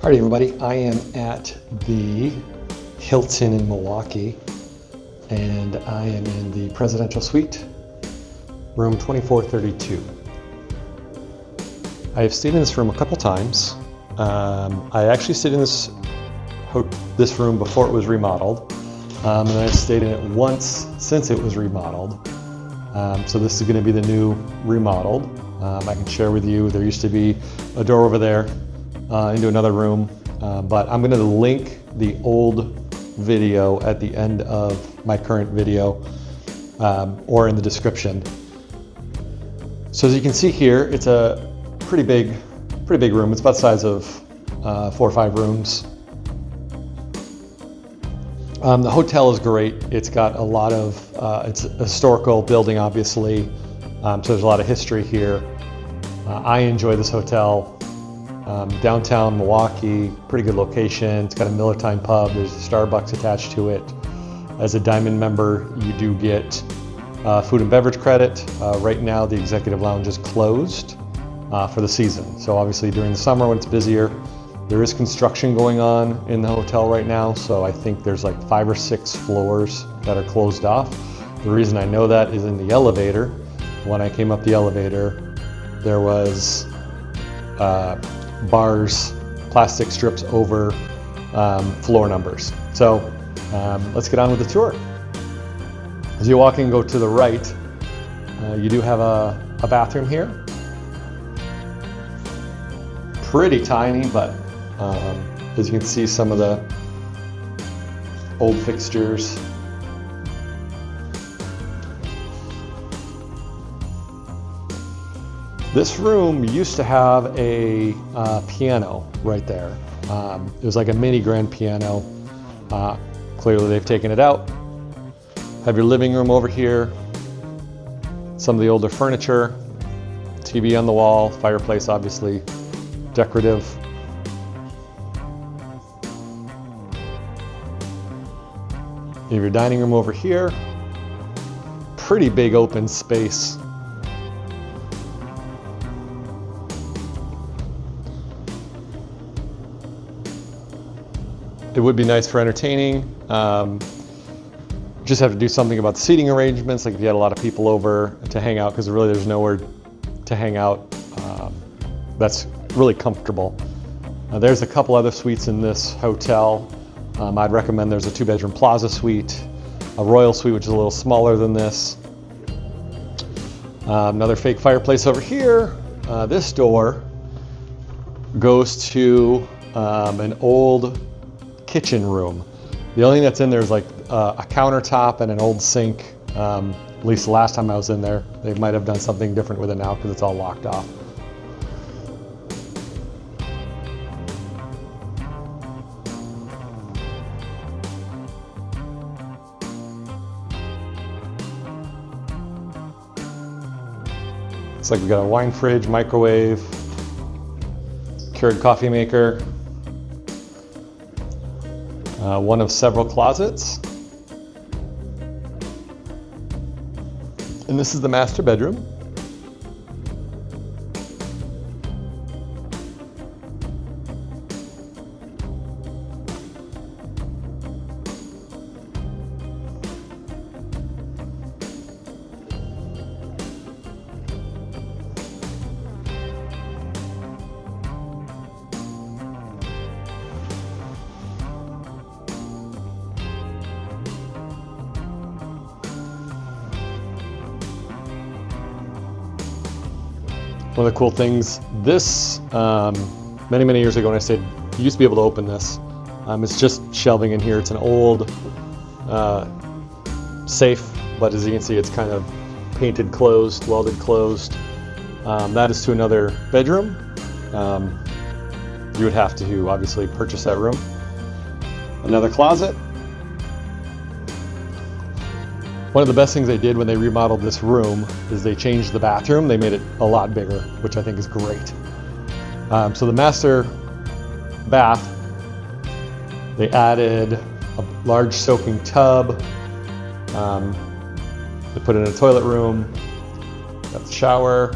Alright everybody, I am at the Hilton in Milwaukee and I am in the Presidential Suite, room 2432. I have stayed in this room a couple times. I actually stayed in this room before it was remodeled, and I've stayed in it once since it was remodeled. So this is going to be the new remodeled. I can share with you, there used to be a door over there into another room, but I'm going to link the old video at the end of my current video or in the description. So as you can see here, it's a pretty big room. It's about the size of 4 or 5 rooms. The hotel is great. It's got a lot of, it's a historical building obviously, so there's a lot of history here. I enjoy this hotel. Downtown Milwaukee, pretty good location. It's got a Miller Time pub. There's a Starbucks attached to it. As a Diamond member, you do get food and beverage credit. Right now, the executive lounge is closed for the season. So obviously during the summer when it's busier, there is construction going on in the hotel right now. So I think there's like 5 or 6 floors that are closed off. The reason I know that is in the elevator. When I came up the elevator, there was bars, plastic strips over floor numbers. So let's get on with the tour. As you walk in and go to the right, you do have a bathroom here. Pretty tiny, but as you can see, some of the old fixtures. This room used to have a piano right there. It was like a mini grand piano. Clearly they've taken it out. Have your living room over here. Some of the older furniture. TV on the wall, fireplace obviously, decorative. You have your dining room over here. Pretty big open space. It would be nice for entertaining. Just have to do something about the seating arrangements, like if you had a lot of people over to hang out, because really there's nowhere to hang out that's really comfortable. There's a couple other suites in this hotel. I'd recommend there's a 2-bedroom Plaza Suite, a Royal Suite, which is a little smaller than this. Another fake fireplace over here. This door goes to an old kitchen room. The only thing that's in there is like a countertop and an old sink. At least the last time I was in there, they might have done something different with it now because it's all locked off. Looks like we got a wine fridge, microwave, Keurig coffee maker. One of several closets. And this is the master bedroom. One of the cool things, this, many years ago when I stayed, you used to be able to open this. It's just shelving in here. It's an old safe, but as you can see, it's kind of painted closed, welded closed. That is to another bedroom. You would have to obviously purchase that room. Another closet. One of the best things they did when they remodeled this room is they changed the bathroom. They made it a lot bigger, which I think is great. So the master bath, they added a large soaking tub. They put in a toilet room, got the shower,